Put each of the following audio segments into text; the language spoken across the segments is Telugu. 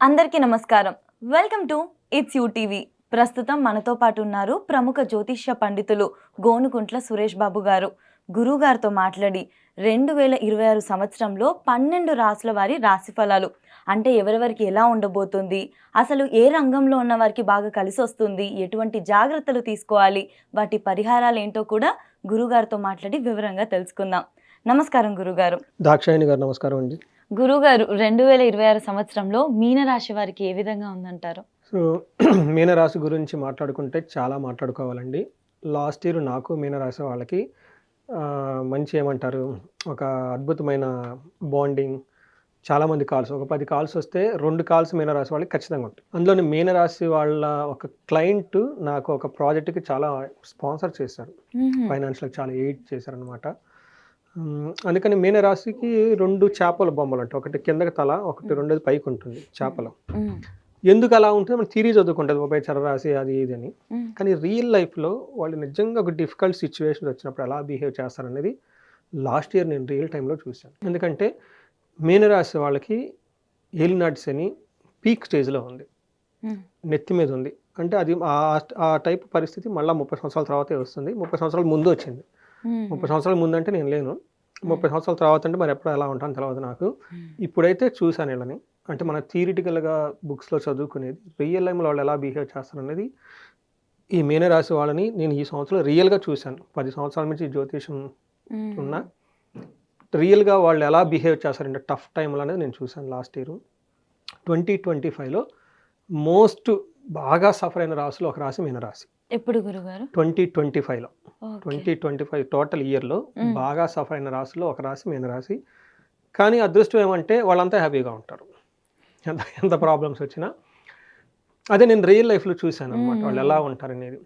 అందరికీ నమస్కారం. Welcome to it's you TV. ప్రస్తుతం మనతో పాటు ఉన్నారు ప్రముఖ జ్యోతిష్య పండితులు గోనుకుంట్ల సురేష్ బాబు గారు. గురువుగారితో మాట్లాడి 2026 సంవత్సరంలో 12 రాసుల వారి రాశి ఫలాలు అంటే ఎవరెవరికి ఎలా ఉండబోతుంది, అసలు ఏ రంగంలో ఉన్న వారికి బాగా కలిసొస్తుంది, ఎటువంటి జాగ్రత్తలు తీసుకోవాలి, వాటి పరిహారాలు ఏంటో కూడా గురువుగారితో మాట్లాడి వివరంగా తెలుసుకుందాం. నమస్కారం గురుగారు. దాక్షాయణి గారు నమస్కారం అండి. గురుగారు 2026 సంవత్సరంలో మీనరాశి వారికి ఏ విధంగా ఉందంటారు? సో మీనరాశి గురించి మాట్లాడుకుంటే చాలా మాట్లాడుకోవాలండి. లాస్ట్ ఇయర్ నాకు మీనరాశి వాళ్ళకి మంచి ఏమంటారు, ఒక అద్భుతమైన బాండింగ్, చాలామంది కాల్స్, ఒక 10 కాల్స్ వస్తే 2 కాల్స్ మీనరాశి వాళ్ళకి ఖచ్చితంగా ఉంటాయి. అందులోని మీనరాశి వాళ్ళ ఒక క్లయింట్ నాకు ఒక ప్రాజెక్ట్కి చాలా స్పాన్సర్ చేశారు, ఫైనాన్షియల్గా చాలా ఎయిడ్ చేశారనమాట. అందుకని మీనరాశికి 2 చేపల బొమ్మలు ఉంటాయి, ఒకటి కిందకి తల, ఒకటి రెండోది పైకి ఉంటుంది చేపలు. ఎందుకు అలా ఉంటుంది మనం థియరీ చదువుకుంటుంది ఉభయ చరరాశి అది ఇది అని. కానీ రియల్ లైఫ్లో వాళ్ళు నిజంగా ఒక డిఫికల్ట్ సిచ్యువేషన్ వచ్చినప్పుడు ఎలా బిహేవ్ చేస్తారనేది లాస్ట్ ఇయర్ నేను రియల్ టైంలో చూశాను. ఎందుకంటే మీనరాశి వాళ్ళకి ఏలినాటి శని పీక్ స్టేజ్లో ఉంది, నెత్తి మీద ఉంది. అంటే అది ఆ టైప్ పరిస్థితి మళ్ళీ 30 సంవత్సరాల తర్వాతే వస్తుంది. 30 సంవత్సరాల ముందు వచ్చింది. 30 సంవత్సరాల ముందు అంటే నేను లేను, 30 సంవత్సరాల తర్వాత అంటే మరి ఎప్పుడు ఎలా ఉంటాను తెలియదు నాకు. ఇప్పుడైతే చూశాను వీళ్ళని, అంటే మన థియరిటికల్గా బుక్స్లో చదువుకునేది, రియల్ లైఫ్లో వాళ్ళు ఎలా బిహేవ్ చేస్తారు అనేది ఈ మీనరాశి వాళ్ళని నేను ఈ సంవత్సరం రియల్గా చూశాను. 10 సంవత్సరాల నుంచి జ్యోతిషం ఉన్నా రియల్గా వాళ్ళు ఎలా బిహేవ్ చేస్తారంటే టఫ్ టైంలో అనేది నేను చూశాను. లాస్ట్ ఇయర్ 2025లో మోస్ట్ బాగా సఫర్ అయిన రాశిలో ఒక రాశి మీనరాశి. ఎప్పుడు గురుగారు? 2025లో 2025 టోటల్ ఇయర్లో బాగా సఫర్ అయిన రాశిలో ఒక రాశి మీనరాశి. కానీ అదృష్టం ఏమంటే వాళ్ళంతా హ్యాపీగా ఉంటారు, ఎంత ప్రాబ్లమ్స్ వచ్చినా. అదే నేను రియల్ లైఫ్లో చూశాను అనమాట వాళ్ళు ఎలా ఉంటారనేది.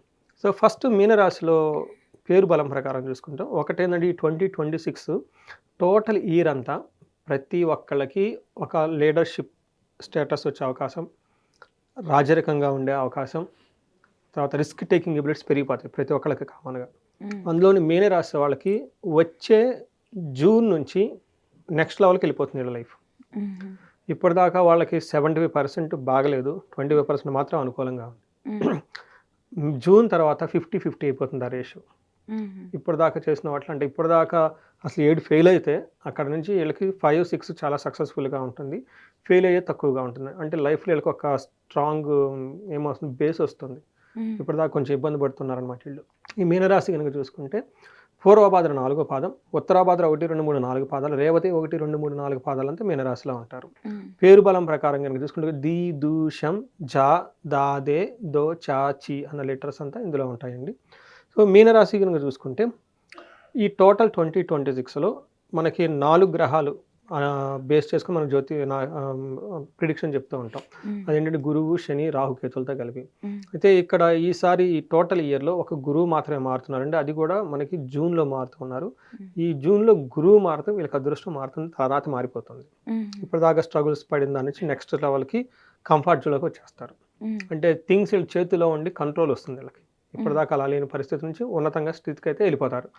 సో ఫస్ట్ మీనరాశిలో పేరు బలం ప్రకారం చూసుకుంటాం. ఒకటేంటంటే ఈ 2026 టోటల్ ఇయర్ అంతా ప్రతి ఒక్కళ్ళకి ఒక లీడర్షిప్ స్టేటస్ వచ్చే అవకాశం, రాజరికంగా ఉండే అవకాశం, తర్వాత రిస్క్ టేకింగ్ ఎబిలిటీస్ పెరిగిపోతాయి ప్రతి ఒక్కళ్ళకి కామన్గా. అందులోని మీనరాశి వాళ్ళకి వచ్చే జూన్ నుంచి నెక్స్ట్ లెవెల్కి వెళ్ళిపోతుంది వీళ్ళ లైఫ్. ఇప్పటిదాకా వాళ్ళకి 75% బాగలేదు, 25% మాత్రం అనుకూలంగా ఉంది. జూన్ తర్వాత 50-50 అయిపోతుంది ఆ రేషియో. ఇప్పటిదాకా చేసిన వాటిలో అంటే ఇప్పటిదాకా అసలు 7 ఫెయిల్ అయితే అక్కడ నుంచి వీళ్ళకి 5-6 చాలా సక్సెస్ఫుల్గా ఉంటుంది, ఫెయిల్ అయ్యే తక్కువగా ఉంటుంది. అంటే లైఫ్లో వీళ్ళకి ఒక స్ట్రాంగ్ ఏమవుతుంది, బేస్ వస్తుంది. ఇప్పటిదాకా కొంచెం ఇబ్బంది పడుతున్నారనమాట వీళ్ళు. ఈ మీనరాశి కనుక చూసుకుంటే పూర్వభాద్ర 4వ పాదం, ఉత్తరాభాద్ర 1, 2, 3, 4 పాదాలు, రేవతి 1, 2, 3, 4 పాదాలు అంతా మీనరాశిలో ఉంటారు. పేరు బలం ప్రకారం కనుక చూసుకుంటే దీ, దూ, షం, జా, దా, దే, దో, చా, చి అన్న లెటర్స్ అంతా ఇందులో ఉంటాయండి. సో మీనరాశి కనుక చూసుకుంటే ఈ టోటల్ 2026లో మనకి 4 గ్రహాలు బేస్ చేసుకుని మనం ప్రిడిక్షన్ చెప్తూ ఉంటాం. అదేంటంటే గురువు, శని, రాహు, కేతులతో కలిపి. అయితే ఇక్కడ ఈసారి ఈ టోటల్ ఇయర్లో ఒక గురువు మాత్రమే మారుతున్నారండి, అది కూడా మనకి జూన్లో మారుతున్నారు. ఈ జూన్లో గురువు మారుతుంది, వీళ్ళకి అదృష్టం మారుతుంది, తర్వాత మారిపోతుంది. ఇప్పటిదాకా స్ట్రగుల్స్ పడిన దాని నుంచి నెక్స్ట్ లెవెల్కి కంఫర్ట్ జోన్లోకి వచ్చేస్తారు. అంటే థింగ్స్ వీళ్ళ చేతిలో ఉండి కంట్రోల్ వస్తుంది వీళ్ళకి. ఇప్పటిదాకా అలా లేని పరిస్థితి నుంచి ఉన్నతంగా స్థితికి అయితే వెళ్ళిపోతారు.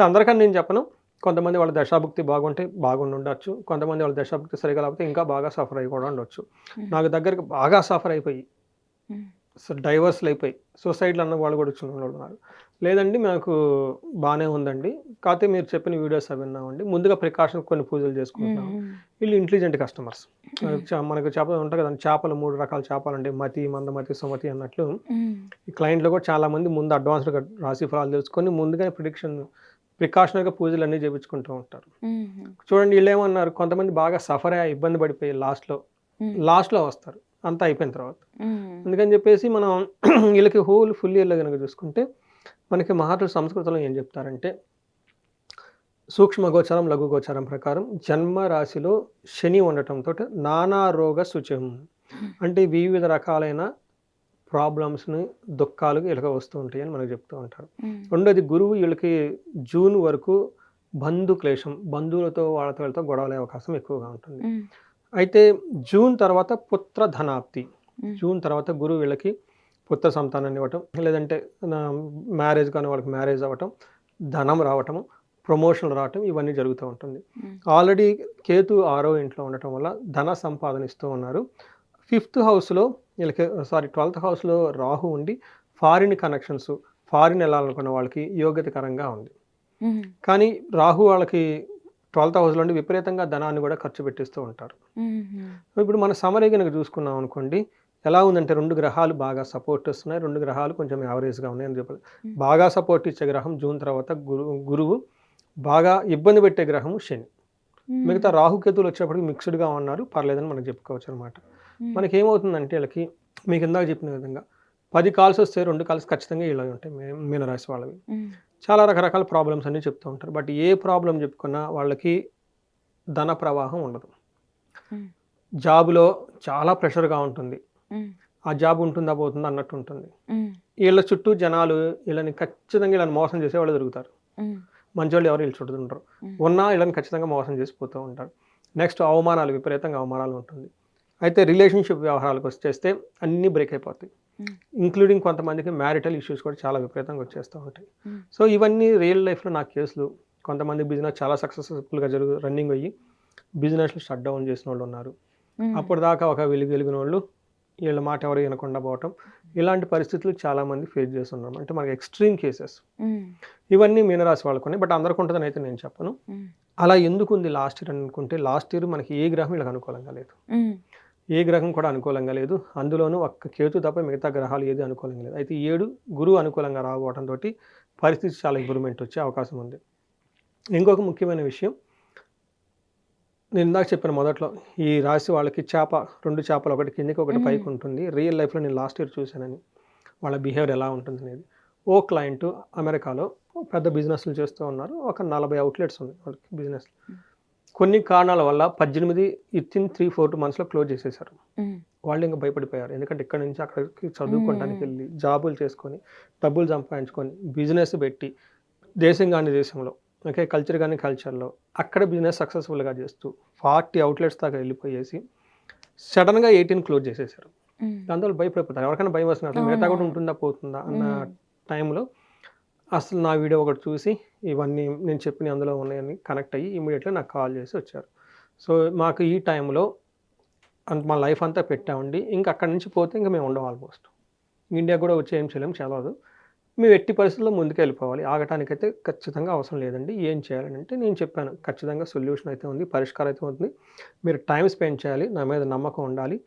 అందరికన్నా నేను చెప్పను, కొంతమంది వాళ్ళ దశాభుక్తి బాగుంటే బాగుండి ఉండొచ్చు, కొంతమంది వాళ్ళ దశాభుక్తి సరిగా లేకపోతే ఇంకా బాగా సఫర్ అయ్యి కూడా ఉండొచ్చు. నాకు దగ్గరికి బాగా సఫర్ అయిపోయి డైవర్స్లు అయిపోయి సూసైడ్లు అన్న వాళ్ళు కూడా వచ్చిన వాళ్ళు ఉన్నారు. లేదండి నాకు బాగానే ఉందండి, కాకపోతే మీరు చెప్పిన వీడియోస్ అవి విన్నామండి, ముందుగా ప్రికాషన్ కొన్ని పూజలు చేసుకుంటున్నాము. వీళ్ళు ఇంటెలిజెంట్ కస్టమర్స్. మనకు చేపలు ఉంటాయి కదండి, చేపలు 3 రకాల చేపలు అండి, మతి, మందమతి, సుమతి అన్నట్లు. ఈ క్లయింట్లు కూడా చాలామంది ముందు అడ్వాన్స్డ్గా రాశి ఫలాలు తెలుసుకొని ముందుగా ప్రికాషనరీగా పూజలు అన్నీ చేయించుకుంటూ ఉంటారు. చూడండి వీళ్ళు ఏమన్నారు, కొంతమంది బాగా సఫర్ అయ్యి ఇబ్బంది పడిపోయి లాస్ట్లో వస్తారు అంతా అయిపోయిన తర్వాత. అందుకని చెప్పేసి మనం వీళ్ళకి ఫుల్ ఇయర్లో కనుక చూసుకుంటే మనకి మహర్షుల సంస్కృతంలో ఏం చెప్తారంటే సూక్ష్మ గోచరం, లఘు గోచరం ప్రకారం జన్మ రాశిలో శని ఉండటంతో నానా రోగ శుచం, అంటే వివిధ రకాలైన ప్రాబ్లమ్స్ని, దుఃఖాలు వీళ్ళకి వస్తూ ఉంటాయి అని మనకు చెప్తూ ఉంటారు. రెండోది గురువు వీళ్ళకి జూన్ వరకు క్లేశం, బంధువులతో వీళ్ళతో గొడవలే అవకాశం ఎక్కువగా ఉంటుంది. అయితే జూన్ తర్వాత పుత్ర ధనాప్తి, జూన్ తర్వాత గురువు వీళ్ళకి పుత్ర సంతానాన్ని ఇవ్వటం, లేదంటే మ్యారేజ్ కానీ వాళ్ళకి మ్యారేజ్ అవ్వటం, ధనం రావటము, ప్రమోషన్లు రావటం, ఇవన్నీ జరుగుతూ ఉంటుంది. ఆల్రెడీ కేతు 6వ ఇంట్లో ఉండటం వల్ల ధన సంపాదన ఇస్తూ ఉన్నారు. 5th హౌస్లో వీళ్ళకి 12th హౌస్లో రాహు ఉండి ఫారిన్ కనెక్షన్స్, ఫారిన్ వెళ్ళాలనుకున్న వాళ్ళకి యోగ్యతకరంగా ఉంది. కానీ రాహు వాళ్ళకి 12th హౌస్లో ఉండి విపరీతంగా ధనాన్ని కూడా ఖర్చు పెట్టిస్తూ ఉంటారు. ఇప్పుడు మన సమరీ కనుక చూసుకున్నాం అనుకోండి, ఎలా ఉందంటే 2 గ్రహాలు బాగా సపోర్ట్ ఇస్తున్నాయి, 2 గ్రహాలు కొంచెం యావరేజ్గా ఉన్నాయి అని చెప్పాలి. బాగా సపోర్ట్ ఇచ్చే గ్రహం జూన్ తర్వాత గురువు, బాగా ఇబ్బంది పెట్టే గ్రహము శని. మిగతా రాహుకేతువులు వచ్చేప్పటికి మిక్స్డ్గా ఉన్నారు, పర్లేదని మనం చెప్పుకోవచ్చు అనమాట. మనకి ఏమవుతుందంటే వీళ్ళకి మీకు ఇందాక చెప్పిన విధంగా 10 కాల్స్ వస్తే 2 కాల్స్ ఖచ్చితంగా ఇలా ఉంటాయి మీనరాశి వాళ్ళవి. చాలా రకరకాల ప్రాబ్లమ్స్ అన్నీ చెప్తూ ఉంటారు. బట్ ఏ ప్రాబ్లం చెప్పుకున్నా వాళ్ళకి ధన ప్రవాహం ఉండదు. జాబులో చాలా ప్రెషర్గా ఉంటుంది. ఆ జాబ్ ఉంటుందా పోతుందా అన్నట్టు ఉంటుంది. వీళ్ళ చుట్టూ జనాలు వీళ్ళని ఖచ్చితంగా వీళ్ళని మోసం చేసే వాళ్ళు దొరుకుతారు. మంచోళ్ళు ఎవరు వీళ్ళు చుట్టూ ఉండరు. ఉన్నా వీళ్ళని ఖచ్చితంగా మోసం చేసి పోతూ ఉంటారు. నెక్స్ట్ అవమానాలు, విపరీతంగా అవమానాలు ఉంటుంది. అయితే రిలేషన్షిప్ వ్యవహారాలకు వచ్చేస్తే అన్నీ బ్రేక్ అయిపోతాయి. ఇంక్లూడింగ్ కొంతమందికి మ్యారిటల్ ఇష్యూస్ కూడా చాలా విపరీతంగా వచ్చేస్తూ ఉంటాయి. సో ఇవన్నీ రియల్ లైఫ్లో నా కేసులు. కొంతమంది బిజినెస్ చాలా సక్సెస్ఫుల్గా రన్నింగ్ అయ్యి బిజినెస్లు షట్ డౌన్ చేసిన వాళ్ళు ఉన్నారు. అప్పటిదాకా ఒక వెలిగిన వాళ్ళు వీళ్ళ మాట ఎవరు వినకుండా పోవటం, ఇలాంటి పరిస్థితులు చాలామంది ఫేస్ చేస్తున్నారు. అంటే మనకి ఎక్స్ట్రీమ్ కేసెస్ ఇవన్నీ మీనరాశి వాళ్ళకు ఉన్నాయి. బట్ అందరికి ఉంటుందని అయితే నేను చెప్పను. అలా ఎందుకు ఉంది లాస్ట్ ఇయర్ అనుకుంటే, లాస్ట్ ఇయర్ మనకి ఏ గ్రహం వీళ్ళకి అనుకూలంగా లేదు, ఏ గ్రహం కూడా అనుకూలంగా లేదు. అందులోనూ ఒక్క కేతు తప్ప మిగతా గ్రహాలు ఏది అనుకూలంగా లేదు. అయితే 7 గురువు అనుకూలంగా రావడంతో పరిస్థితి చాలా ఇంప్రూవ్మెంట్ వచ్చే అవకాశం ఉంది. ఇంకొక ముఖ్యమైన విషయం, నేను ఇందాక చెప్పిన మొదట్లో ఈ రాశి వాళ్ళకి 2 చేపలు, ఒకటి కిందకి ఒకటి పైకి ఉంటుంది. రియల్ లైఫ్లో నేను లాస్ట్ ఇయర్ చూశానని వాళ్ళ బిహేవియర్ ఎలా ఉంటుంది అనేది. ఓ క్లయింట్ అమెరికాలో పెద్ద బిజినెస్లు చేస్తూ ఉన్నారు. ఒక 40 అవుట్లెట్స్ ఉన్నాయి వాళ్ళకి బిజినెస్. కొన్ని కారణాల వల్ల 18 వితిన్ 3-4 మంత్స్లో క్లోజ్ చేసేసారు. వాళ్ళు ఇంకా భయపడిపోయారు. ఎందుకంటే ఇక్కడ నుంచి అక్కడికి చదువుకోవడానికి వెళ్ళి జాబులు చేసుకొని డబ్బులు సంపాదించుకొని బిజినెస్ పెట్టి దేశం కానీ దేశంలో, ఓకే, కల్చర్ కానీ కల్చర్లో అక్కడ బిజినెస్ సక్సెస్ఫుల్గా చేస్తూ 40 అవుట్లెట్స్ దాకా వెళ్ళిపోయేసి సడన్గా 18 క్లోజ్ చేసేసారు. దాంతో భయపడిపోతారు. ఎవరికైనా భయం వస్తుంది, అసలు మిగతా కూడా ఉంటుందా పోతుందా అన్న టైంలో అసలు నా వీడియో ఒకటి చూసి ఇవన్నీ నేను చెప్పిన అందులో ఉన్నాయని కనెక్ట్ అయ్యి ఇమీడియట్గా నాకు కాల్ చేసి వచ్చారు. సో మాకు ఈ టైంలో మా లైఫ్ అంతా పెట్టామండి. ఇంకా అక్కడి నుంచి పోతే ఇంకా మేము ఉండం ఆల్మోస్ట్. ఇండియా కూడా వచ్చి ఏం చేయలేము, చదవదు. మేము ఎట్టి పరిస్థితుల్లో ముందుకు వెళ్ళిపోవాలి. ఆగటానికైతే ఖచ్చితంగా అవసరం లేదండి. ఏం చేయాలని అంటే నేను చెప్పాను, ఖచ్చితంగా సొల్యూషన్ అయితే ఉంది, పరిష్కారం అయితే ఉంది. మీరు టైం స్పెండ్ చేయాలి, నా మీద నమ్మకం ఉండాలి.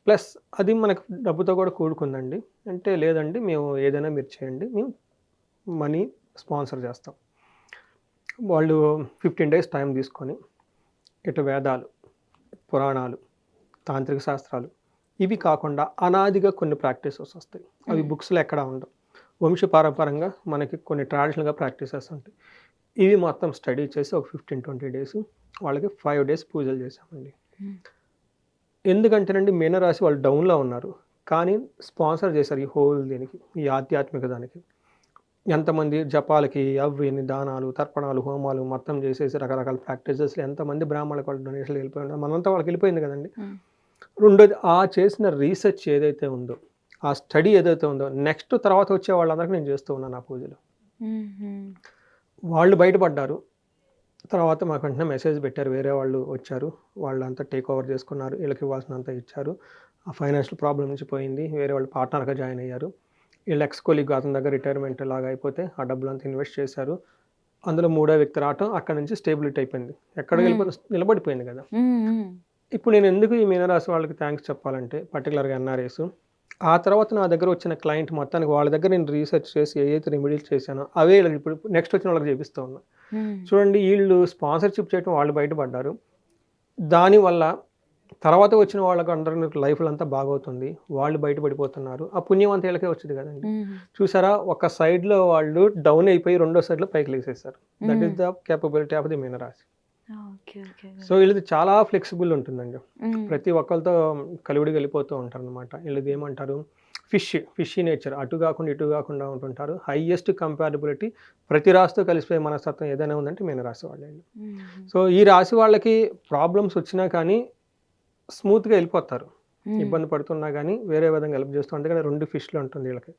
ప్లస్ అది మనకు డబ్బుతో కూడా కూడుకుందండి అంటే, లేదండి మేము ఏదైనా మీరు చేయండి, మేము మనీ స్పాన్సర్ చేస్తాం. వాళ్ళు 15 డేస్ టైం తీసుకొని ఇటు వేదాలు, పురాణాలు, తాంత్రిక శాస్త్రాలు ఇవి కాకుండా అనాదిగా కొన్ని ప్రాక్టీసెస్ వస్తాయి. అవి బుక్స్లో ఎక్కడా ఉండవు. వంశపారంపరంగా మనకి కొన్ని ట్రెడిషనల్గా ప్రాక్టీసెస్ ఉంటాయి. ఇవి మొత్తం స్టడీ చేసి ఒక 15-20 డేస్ వాళ్ళకి 5 డేస్ పూజలు చేసామండి. ఎందుకంటేనండి మీనరాశి వాళ్ళు డౌన్లో ఉన్నారు, కానీ స్పాన్సర్ చేశారు ఈ హోల్ దీనికి, ఈ ఆధ్యాత్మిక దానికి. ఎంతమంది జపాలకి అవి దానాలు, తర్పణాలు, హోమాలు మొత్తం చేసేసి రకరకాల ప్రాక్టీసెస్, ఎంతమంది బ్రాహ్మణులకు వాళ్ళు డొనేషన్లు వెళ్ళిపోయి ఉన్నారు. మనంతా వాళ్ళకి వెళ్ళిపోయింది కదండి. రెండోది, ఆ చేసిన రీసెర్చ్ ఏదైతే ఉందో, ఆ స్టడీ ఏదైతే ఉందో, నెక్స్ట్ తర్వాత వచ్చే వాళ్ళందరికీ నేను చేస్తూ ఉన్నాను ఆ పూజలు. వాళ్ళు బయటపడ్డారు. తర్వాత మాకు వెంటనే మెసేజ్ పెట్టారు, వేరే వాళ్ళు వచ్చారు, వాళ్ళంతా టేక్ ఓవర్ చేసుకున్నారు, వీళ్ళకి ఇవ్వాల్సినంత ఇచ్చారు. ఆ ఫైనాన్షియల్ ప్రాబ్లం నుంచి పోయింది, వేరే వాళ్ళు పార్ట్నర్గా జాయిన్ అయ్యారు. వీళ్ళు ఎక్స్-కొలీగ్ అతని దగ్గర రిటైర్మెంట్ లాగా అయిపోతే ఆ డబ్బులంతా ఇన్వెస్ట్ చేశారు. అందులో 3వ వ్యక్తి రావటం, అక్కడ నుంచి స్టేబిలిటీ అయిపోయింది. ఎక్కడికి వెళ్ళిపోయి నిలబడిపోయింది కదా. ఇప్పుడు నేను ఎందుకు ఈ మీనరాశి వాళ్ళకి థ్యాంక్స్ చెప్పాలంటే, పర్టికులర్గా ఎన్ఆర్ఐస్, ఆ తర్వాత నా దగ్గర వచ్చిన క్లయింట్ మొత్తానికి వాళ్ళ దగ్గర నేను రీసెర్చ్ చేసి ఏదైతే రెమెడీస్ చేశానో అవే ఇప్పుడు నెక్స్ట్ వచ్చిన వాళ్ళకి చేపిస్తూ ఉన్నా. చూడండి, వీళ్ళు స్పాన్సర్షిప్ చేయడం వాళ్ళు బయటపడ్డారు. దానివల్ల తర్వాత వచ్చిన వాళ్ళకి అందరికీ లైఫ్లో అంతా బాగవుతుంది, వాళ్ళు బయటపడిపోతున్నారు. ఆ పుణ్యం అంతా వీళ్ళకే వచ్చింది కదండి. చూసారా, ఒక సైడ్లో వాళ్ళు డౌన్ అయిపోయి రెండో సైడ్లో పైకి లేసేసారు. That is the capability of the మీనరాశి. సో వీళ్ళది చాలా ఫ్లెక్సిబుల్ ఉంటుందండి. ప్రతి ఒక్కరితో కలివిడికి వెళ్ళిపోతూ ఉంటారు అనమాట. వీళ్ళది ఏమంటారు, ఫిషీ నేచర్, అటు కాకుండా ఇటు కాకుండా ఉంటుంటారు. హైయెస్ట్ కంపారిబిలిటీ, ప్రతి రాశితో కలిసిపోయే మనస్తత్వం ఏదైనా ఉందంటే మీనరాశి వాళ్ళే. సో ఈ రాశి వాళ్ళకి ప్రాబ్లమ్స్ వచ్చినా కానీ స్మూత్గా వెళ్ళిపోతారు. ఇబ్బంది పడుతున్నా కానీ వేరే విధంగా హెల్ప్ చేస్తూ, అందుకని 2 ఫిష్లు ఉంటుంది వీళ్ళకి.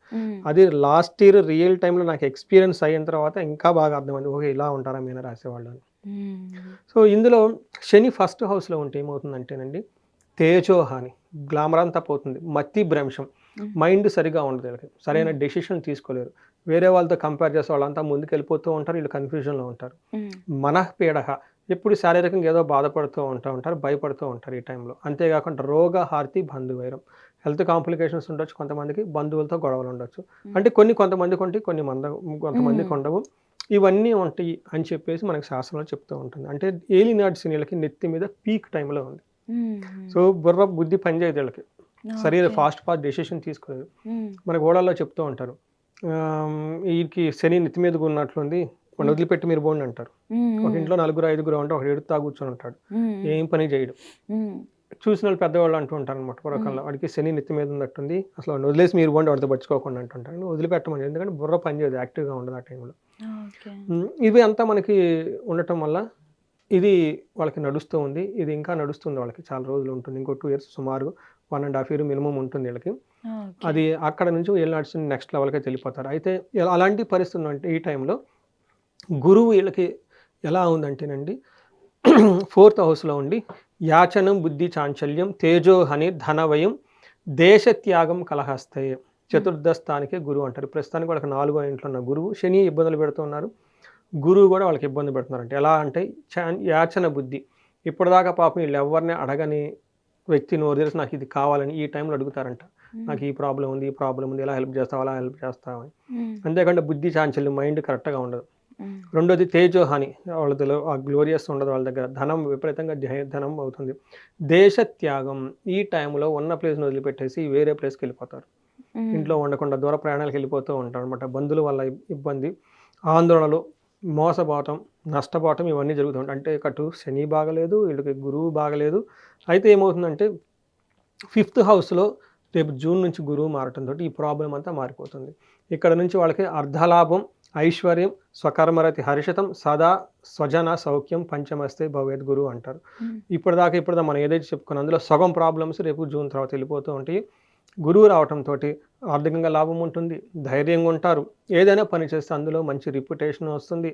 అది లాస్ట్ ఇయర్ రియల్ టైంలో నాకు ఎక్స్పీరియన్స్ అయిన తర్వాత ఇంకా బాగా అర్థమైంది, ఓకే ఇలా ఉంటారా మీనరాశి వాళ్ళు అని. సో ఇందులో శని ఫస్ట్ హౌస్లో ఉంటే ఏమవుతుందంటేనండి, తేజోహాని, గ్లామర్ అంతా పోతుంది, మతి భ్రంశం, మైండ్ సరిగా ఉండదు వీళ్ళకి, సరైన డెసిషన్ తీసుకోలేరు, వేరే వాళ్ళతో కంపేర్ చేస్తే వాళ్ళంతా ముందుకు వెళ్ళిపోతూ ఉంటారు, వీళ్ళు కన్ఫ్యూజన్లో ఉంటారు. మనఃపీడహ, ఎప్పుడు శారీరకంగా ఏదో బాధపడుతూ ఉంటారు, భయపడుతూ ఉంటారు ఈ టైంలో. అంతేకాకుండా రోగహార్తి బంధువైరం, హెల్త్ కాంప్లికేషన్స్ ఉండొచ్చు, కొంతమందికి బంధువులతో గొడవలు ఉండొచ్చు. అంటే కొంతమందికి ఉంటాయి, కొంతమందికి ఉండవు. ఇవన్నీ ఉంటాయి అని చెప్పేసి మనకి శాస్త్రంలో చెప్తూ ఉంటుంది. అంటే ఏలినాటి శనిలకి నెత్తి మీద పీక్ టైంలో ఉంది. సో బుర్ర బుద్ధి పనిచేయదు వీళ్ళకి, సరైన ఫాస్ట్ డెసిషన్ తీసుకోలేదు. మనకు ఓడల్లో చెప్తూ ఉంటారు, వీరికి శని నెత్తి మీద ఉన్నట్లుంది, వాడిని వదిలిపెట్టి మీరు పోండి అంటారు. ఒక ఇంట్లో 4-5 ఉంటే ఒకటి ఎడుతా కూర్చొని ఉంటాడు, ఏం పని చేయడు. చూసిన వాళ్ళు పెద్దవాళ్ళు అంటూ ఉంటారు అనమాట, పూర్వకాలంలో వాడికి శని నెత్తి మీద ఉన్నట్టుంది, అసలు వాడిని వదిలేసి మీరు పోండి, వాడితో పట్టుకోకుండా అంటుంటారు. వదిలిపెట్టమని, ఎందుకంటే బుర్ర పనిచేయదు, యాక్టివ్గా ఉండదు ఆ టైంలో. ఇవి అంతా మనకి ఉండటం వల్ల ఇది వాళ్ళకి నడుస్తూ ఉంది. ఇది ఇంకా నడుస్తుంది, వాళ్ళకి చాలా రోజులు ఉంటుంది, ఇంకో 2 years సుమారు 1.5 year మినిమం ఉంటుంది వీళ్ళకి. అది అక్కడ నుంచి వీళ్ళు నడుస్తుంది నెక్స్ట్ లెవెల్కి వెళ్ళిపోతారు. అయితే అలాంటి పరిస్థితులు అంటే ఈ టైంలో గురువు వీళ్ళకి ఎలా ఉందంటేనండి, 4th హౌస్లో ఉండి యాచనం, బుద్ధి చాంచల్యం, తేజోహని, ధనవయం, దేశత్యాగం, కలహస్తయ, చతుర్థ స్థానికే గురువు అంటారు. ప్రస్తుతానికి వాళ్ళకి 4వ ఇంట్లో ఉన్న గురువు శని ఇబ్బందులు పెడుతున్నారు, గురువు కూడా వాళ్ళకి ఇబ్బంది పెడుతున్నారు. అంటే ఎలా అంటే యాచన బుద్ధి, ఇప్పటిదాకా పాపం వీళ్ళు ఎవరిని అడగని వ్యక్తి నోరు తెరిచి నాకు ఇది కావాలని ఈ టైంలో అడుగుతారంట, నాకు ఈ ప్రాబ్లం ఉంది, ఎలా హెల్ప్ చేస్తావు, అలా హెల్ప్ చేస్తావని. అంతేకాకుండా బుద్ధి చాంచల్యం, మైండ్ కరెక్ట్గా ఉండదు. రెండోది తేజోహాని, వాళ్ళలో ఆ గ్లోరియస్ ఉండదు వాళ్ళ దగ్గర, ధనం విపరీతంగా ధనం అవుతుంది. దేశత్యాగం, ఈ టైంలో ఉన్న ప్లేస్ని వదిలిపెట్టేసి వేరే ప్లేస్కి వెళ్ళిపోతారు, ఇంట్లో ఉండకుండా దూర ప్రయాణాలకు వెళ్ళిపోతూ ఉంటారు అనమాట. బంధువుల వల్ల ఇబ్బంది, ఆందోళనలు, మోసపోవటం, నష్టపోవటం, ఇవన్నీ జరుగుతుంటాయి. అంటే కటు శని బాగలేదు, వీళ్ళకి గురువు బాగలేదు. అయితే ఏమవుతుందంటే 5th హౌస్లో రేపు జూన్ నుంచి గురువు మారటంతో ఈ ప్రాబ్లం అంతా మారిపోతుంది. ఇక్కడ నుంచి వాళ్ళకి అర్ధలాభం, ఐశ్వర్యం, స్వకర్మరతి హర్షితం, సదా స్వజన సౌఖ్యం, పంచమస్తే భవేద్ గురువు అంటారు. ఇప్పటిదాకా మనం ఏదైతే చెప్పుకున్నాం అందులో సగం ప్రాబ్లమ్స్ రేపు జూన్ తర్వాత వెళ్ళిపోతూ ఉంటాయి. గురువు రావటంతో ఆర్థికంగా లాభం ఉంటుంది, ధైర్యంగా ఉంటారు, ఏదైనా పని చేస్తే అందులో మంచి రిప్యుటేషన్ వస్తుంది,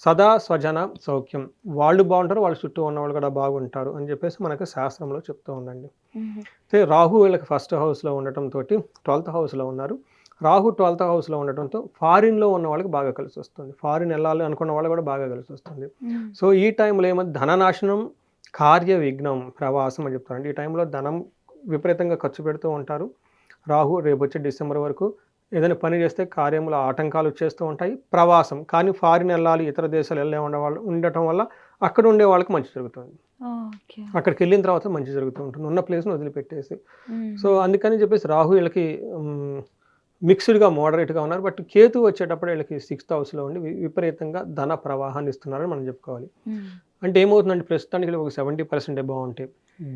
సదా స్వజన సౌఖ్యం, వాళ్ళు బాగుంటారు, వాళ్ళ చుట్టూ ఉన్న వాళ్ళు కూడా బాగుంటారు అని చెప్పేసి మనకు శాస్త్రంలో చెప్తూ ఉందండి. అయితే రాహు వీళ్ళకి 1st హౌస్లో ఉండటంతో 12th హౌస్లో ఉన్నారు. రాహు 12th హౌస్లో ఉండటంతో ఫారిన్లో ఉన్న వాళ్ళకి బాగా కలిసి వస్తుంది, ఫారిన్ వెళ్ళాలి అనుకున్న వాళ్ళు కూడా బాగా కలిసి వస్తుంది. సో ఈ టైంలో ఏమో ధననాశనం, కార్య విఘ్నం, ప్రవాసం అని చెప్తారు. అంటే ఈ టైంలో ధనం విపరీతంగా ఖర్చు పెడుతూ ఉంటారు. రాహు రేపు వచ్చే డిసెంబర్ వరకు ఏదైనా పని చేస్తే కార్యముల ఆటంకాలు వచ్చేస్తూ ఉంటాయి. ప్రవాసం, కానీ ఫారిన్ వెళ్ళాలి, ఇతర దేశాలు ఉండటం వల్ల అక్కడ ఉండే వాళ్ళకి మంచి జరుగుతుంది, అక్కడికి వెళ్ళిన తర్వాత మంచి జరుగుతూ ఉంటుంది, ఉన్న ప్లేస్ని వదిలిపెట్టేసి. సో అందుకని చెప్పేసి రాహు వీళ్ళకి మిక్స్డ్గా మోడరేట్గా ఉన్నారు. బట్ కేతు వచ్చేటప్పుడు వీళ్ళకి 6th హౌస్లో ఉండి విపరీతంగా ధన ప్రవాహాన్ని ఇస్తున్నారని మనం చెప్పుకోవాలి. అంటే ఏమవుతుందంటే ప్రస్తుతానికి ఒక 70% బాగుంటే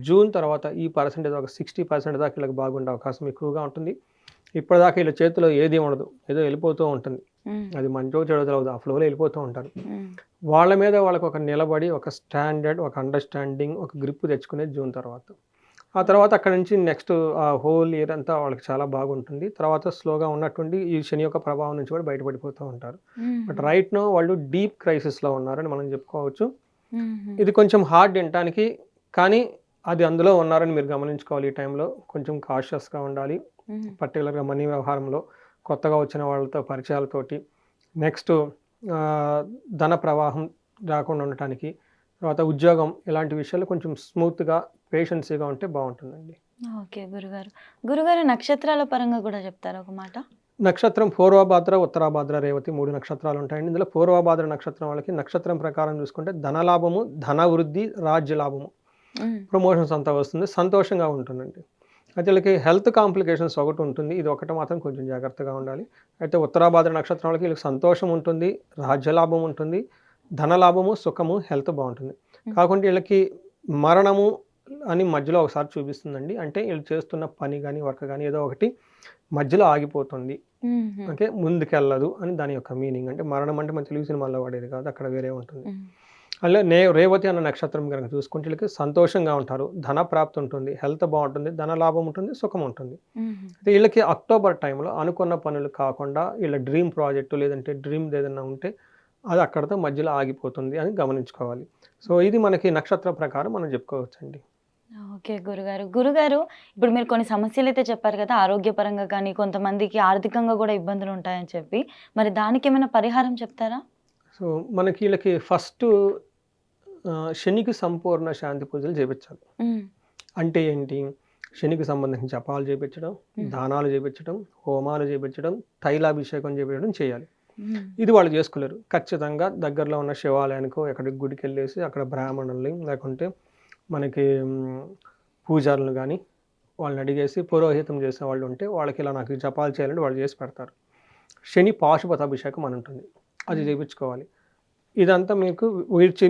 జూన్ తర్వాత ఈ పర్సెంటేజ్ ఒక 60% దాకా వీళ్ళకి బాగుండే అవకాశం ఎక్కువగా ఉంటుంది. ఇప్పటిదాకా వీళ్ళ చేతిలో ఏది ఉండదు, ఏదో వెళ్ళిపోతూ ఉంటుంది, అది మంచో చెడో తెలియదు, ఆ ఫ్లోలో వెళ్ళిపోతూ ఉంటారు. వాళ్ళ మీద వాళ్ళకి ఒక నిలబడి, ఒక స్టాండర్డ్, ఒక అండర్స్టాండింగ్, ఒక గ్రిప్ తెచ్చుకునేది జూన్ తర్వాత. ఆ తర్వాత అక్కడ నుంచి నెక్స్ట్ ఆ హోల్ ఇయర్ అంతా వాళ్ళకి చాలా బాగుంటుంది. తర్వాత స్లోగా ఉన్నటువంటి ఈ శని యొక్క ప్రభావం నుంచి కూడా బయటపడిపోతూ ఉంటారు. బట్ రైట్ నో వాళ్ళు డీప్ క్రైసిస్లో ఉన్నారని మనం చెప్పుకోవచ్చు. ఇది కొంచెం హార్డ్ వినటానికి, కానీ అది అందులో ఉన్నారని మీరు గమనించుకోవాలి. ఈ టైంలో కొంచెం కాషియస్గా ఉండాలి, పర్టికులర్గా మనీ వ్యవహారంలో, కొత్తగా వచ్చిన వాళ్ళతో పరిచయాలతోటి, నెక్స్ట్ ధన ప్రవాహం రాకుండా ఉండటానికి, తర్వాత ఉద్యోగం, ఇలాంటి విషయాలు కొంచెం స్మూత్గా పేషెన్సీగా ఉంటే బాగుంటుందండి. ఓకే గురుగారు నక్షత్రాల పరంగా కూడా చెప్తారా ఒక మాట? నక్షత్రం పూర్వభాద్ర, ఉత్తరాభాద్ర, రేవతి 3 నక్షత్రాలు ఉంటాయండి. ఇందులో పూర్వభాద్ర నక్షత్రం వాళ్ళకి నక్షత్రం ప్రకారం చూసుకుంటే ధనలాభము, ధన వృద్ధి, రాజ్య లాభము, ప్రమోషన్స్ అంతా వస్తుంది, సంతోషంగా ఉంటుందండి. అయితే వీళ్ళకి హెల్త్ కాంప్లికేషన్స్ ఒకటి ఉంటుంది, ఇది ఒకటి మాత్రం కొంచెం జాగ్రత్తగా ఉండాలి. అయితే ఉత్తరాభాద్ర నక్షత్రం వాళ్ళకి వీళ్ళకి సంతోషం ఉంటుంది, రాజ్యలాభం ఉంటుంది, ధనలాభము, సుఖము, హెల్త్ బాగుంటుంది. కాకుండా వీళ్ళకి మరణము అని మధ్యలో ఒకసారి చూపిస్తుందండి. అంటే వీళ్ళు చేస్తున్న పని కానీ వర్క్ కానీ ఏదో ఒకటి మధ్యలో ఆగిపోతుంది, అంటే ముందుకెళ్ళదు అని దాని యొక్క మీనింగ్. అంటే మరణం అంటే మన తెలుగు సినిమాల్లో వాడేది కాదు, అక్కడ వేరే ఉంటుంది. అలా రేవతి అన్న నక్షత్రం కనుక చూసుకుంటే వీళ్ళకి సంతోషంగా ఉంటారు, ధన ప్రాప్తి ఉంటుంది, హెల్త్ బాగుంటుంది, ధన లాభం ఉంటుంది, సుఖం ఉంటుంది. అయితే వీళ్ళకి అక్టోబర్ టైంలో అనుకున్న పనులు కాకుండా వీళ్ళ డ్రీమ్ ప్రాజెక్టు లేదంటే డ్రీమ్ ఏదైనా ఉంటే అది అక్కడితో మధ్యలో ఆగిపోతుంది అని గమనించుకోవాలి. సో ఇది మనకి నక్షత్ర ప్రకారం మనం చెప్పుకోవచ్చండి. ఓకే గురుగారు. గురుగారు, ఇప్పుడు మీరు కొన్ని సమస్యలైతే చెప్పారు కదా! ఆరోగ్యపరంగా కానీ, కొంతమందికి ఆర్థికంగా గూడా ఇబ్బందులుంటాయని చెప్పి. మరి దానికేమైనా పరిహారం చెప్తారా? సో, మనకి ఈళ్ళకి ఫస్టు శనికి సంపూర్ణ శాంతి పూజలు చేపిచ్చాలి. హ్మ్. అంటే ఏంటి? శనికి సంబంధించిన జపాలు చేపిచ్చడం, హ్మ్. దానాలు చేపిచ్చడం, హోమాలు చేపిచ్చడం, తైలాభిషేకం చేపియడం చేయాలి. హ్మ్. ఇది వాళ్ళు చేసుకోలేరు. ఖచ్చితంగా దగ్గరలో ఉన్న శివాలయానికో, ఎక్కడికి గుడికెళ్ళేసి అక్కడ బ్రాహ్మణుల్ని లేకుంటే మనకి పూజారులను గానీ వాళ్ళని అడిగేసి పురోహితం చేసేవాళ్ళు ఉంటే వాళ్ళకి ఇలా నాకు ఈ జపాలు చేయాలంటే వాళ్ళు చేసి పెడతారు. శని పాశుపతాభిషేకం అని ఉంటుంది. అది హ్మ్. చేపిచ్చుకోవాలి. ఇదంతా మీకు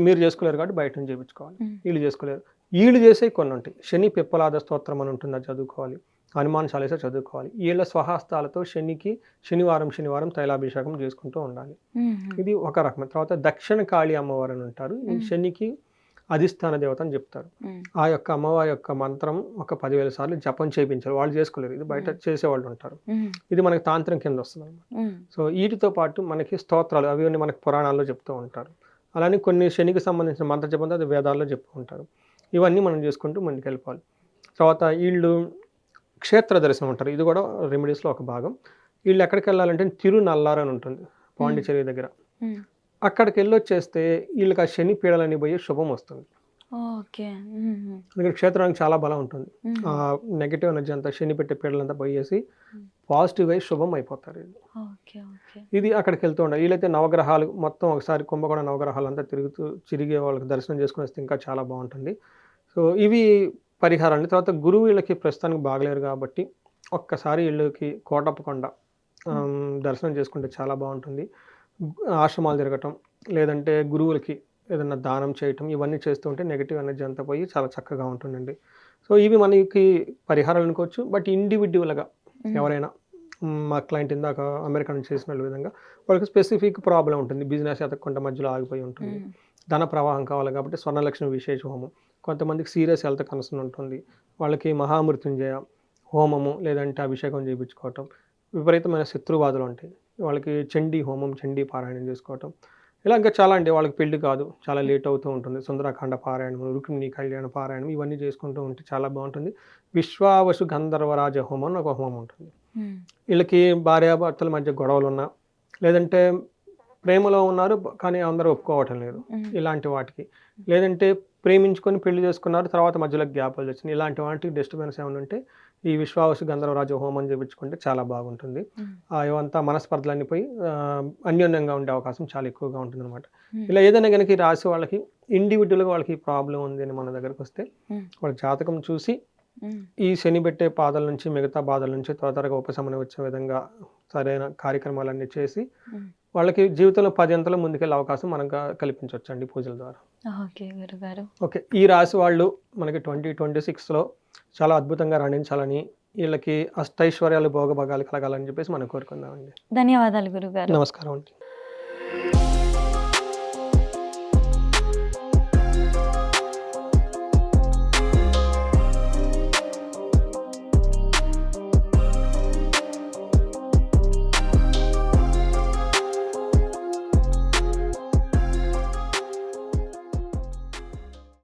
మీరు చేసుకోలేరు కాబట్టి బయట నుంచి చేపిచ్చుకోవాలి. హ్మ్. ఈళ్ళు చేసుకోలేరు. ఈళ్ళు చేసేయి కొన్నుంటాయి. శని పిప్పలాద స్తోత్రం అని ఉంటుంది. అది చదువుకోవాలి. హనుమాన్ చాలీసా చదువుకోవాలి. ఈళ్ళ స్వహస్తాలతో శనికి శనివారం తైలాభిషేకం చేసుకుంటూ ఉండాలి. హుహు. ఇది ఒక రకం. తర్వాత దక్షిణ కాళీ అమ్మవారు అని ఉంటారు. ఈ శనికి అధిష్టాన దేవత అని చెప్తారు. హ్మ్. ఆ యొక్క అమ్మవారి యొక్క మంత్రం ఒక 10,000 సార్లు జపం చేపించాలి. వాళ్ళు చేసుకోలేరు. ఇది బయట చేసేవాళ్ళు ఉంటారు. హ్మ్. ఇది మనకి తాంత్రం కింద వస్తుందన్నమాట. హ్మ్. సో వీటితో పాటు మనకి స్తోత్రాలు అవి మనకి పురాణాల్లో చెప్తూ ఉంటారు. అలానే కొన్ని శనికి సంబంధించిన మంత్ర జపంతో అది వేదాల్లో చెప్తూ ఉంటారు. ఇవన్నీ మనం చేసుకుంటూ ముందుకెళ్ళిపోవాలి. తర్వాత ఈళ్ళు క్షేత్ర దర్శనం అంటారు. ఇది కూడా రెమెడీస్‌లో ఒక భాగం. ఈళ్ళు ఎక్కడికెళ్ళాలంటే తిరునల్లారు అని ఉంటుంది. పాండిచ్చేరి దగ్గర. హ్మ్. అక్కడికెళ్ళొచ్చేస్తే ఈళ్ళకి ఆ శని పీడలన్నీ పోయి శుభం వస్తుంది. ఓకే. హుహు. ఎందుకంటే క్షేత్రానికి చాలా బలం ఉంటుంది. హుహు. నెగెటివ్ ఎనర్జీ అంతా శని పెట్టే పీడలంతా పోయేసి హ్మ్. పాజిటివ్ అయ్యి శుభం అయిపోతారు ఈళ్ళు. ఓకే. ఓకే. ఇది అక్కడికెళ్తూ ఉండాలి. వీళ్ళైతే నవగ్రహాలు మొత్తం ఒకసారి కుంభకోణం నవగ్రహాలంతా తిరిగి వాళ్ళకి దర్శనం చేసుకొని వస్తే ఇంకా చాలా బావుంటుంది. సో, ఇవి పరిహారాలు. తర్వాత గురువు వీళ్ళకి ప్రస్తుతానికి బాగలేరు కాబట్టి, ఒక్కసారి ఈళ్ళకి కోటప్పకొండ హ్మ్. దర్శనం చేసుకుంటే చాలా బావుంటుంది. ఆశ్రమాలు తిరగటం, లేదంటే గురువులకి ఏదన్నా దానం చేయటం, ఇవన్నీ చేస్తూ ఉంటే నెగెటివ్ ఎనర్జీ అంతా పోయి చాలా చక్కగా ఉంటుందండి. సో, ఇవి మనకి పరిహారాలు అనుకోవచ్చు. బట్ ఇండివిడ్యువల్‌గా హ్మ్. ఎవరైనా మా క్లయింట్ ఇందాక అమెరికా నుంచి చేసిన విధంగా వాళ్ళకి స్పెసిఫిక్ ప్రాబ్లమ్ ఉంటుంది. బిజినెస్ ఎతకకుండా మధ్యలో ఆగిపోయి ఉంటుంది. హ్మ్. ధన ప్రవాహం కావాలి కాబట్టి స్వర్ణలక్ష్మి విశేష హోమం. కొంతమందికి సీరియస్ హెల్త్ కన్సర్న్ ఉంటుంది. వాళ్ళకి మహామృత్యుంజయ హోమము లేదంటే అభిషేకం చేపించుకోవటం. విపరీతమైన శత్రుబాధలు ఉంటాయి. వాళ్ళకి చండీ హోమం, చండీ పారాయణం చేసుకోవటం. ఇలా ఇంకా చాలా అండి. వాళ్ళకి పెళ్లి కాదు. చాలా లేట్ అవుతూ ఉంటుంది. సుందరాకాండ పారాయణం, రుక్మిణి కళ్యాణ పారాయణం ఇవన్నీ చేసుకుంటూ ఉంటే చాలా బావుంటుంది. విశ్వావసు గంధర్వరాజ హోమం అని ఒక హోమం ఉంటుంది. హ్మ్. వీళ్ళకి భార్యాభర్తల మధ్య గొడవలున్నా, లేదంటే ప్రేమలో ఉన్నారు కానీ అందరూ ఒప్పుకోవటం లేదు. హ్మ్. ఇలాంటి వాటికి. లేదంటే ప్రేమించుకొని పెళ్లి చేసుకున్నారు. తర్వాత మధ్యలో గ్యాపులు వచ్చినాయి. ఇలాంటి వాటికి డిస్టర్బెన్స్ ఏమైనా ఉంటే ఈ విశ్వావసు గంధర్వరాజ హోమం చేపించుకుంటే చాలా బాగుంటుంది. హ్మ్. ఇవంతా మనస్పర్ధలన్నీ పోయి అన్యోన్యంగా ఉండే అవకాశం చాలా ఎక్కువగా ఉంటుందన్నమాట. హ్మ్. ఇలా ఏదైనా గనుక ఈ రాశి వాళ్ళకి ఇండివిడ్యువల్‌గా వాళ్ళకి ప్రాబ్లమ్ ఉంది అని మన దగ్గరకొస్తే హ్మ్. వాళ్ళ జాతకం చూసి హ్మ్. ఈ శని పెట్టే బాధల నుంచి, మిగతా బాధల నుంచి త్వరగా ఉపశమనం వచ్చే విధంగా సరైన కార్యక్రమాలన్నీ చేసి, హ్మ్. వాళ్ళకి జీవితంలో 10 అంతలు ముందుకెళ్ళే అవకాశం మనం కల్పించొచ్చండి పూజల ద్వారా. ఓకే గురుగారు. ఓకే. ఈ రాశి వాళ్ళు మనకి 2026లో చాలా అద్భుతంగా రాణించాలని, ఈళ్ళకి అష్టైశ్వర్యాలు, భోగభాగాలు కలగాలని చెప్పేసి మనం కోరుకుందామండి. ధన్యవాదాలు గురుగారు. నమస్కారం అండి.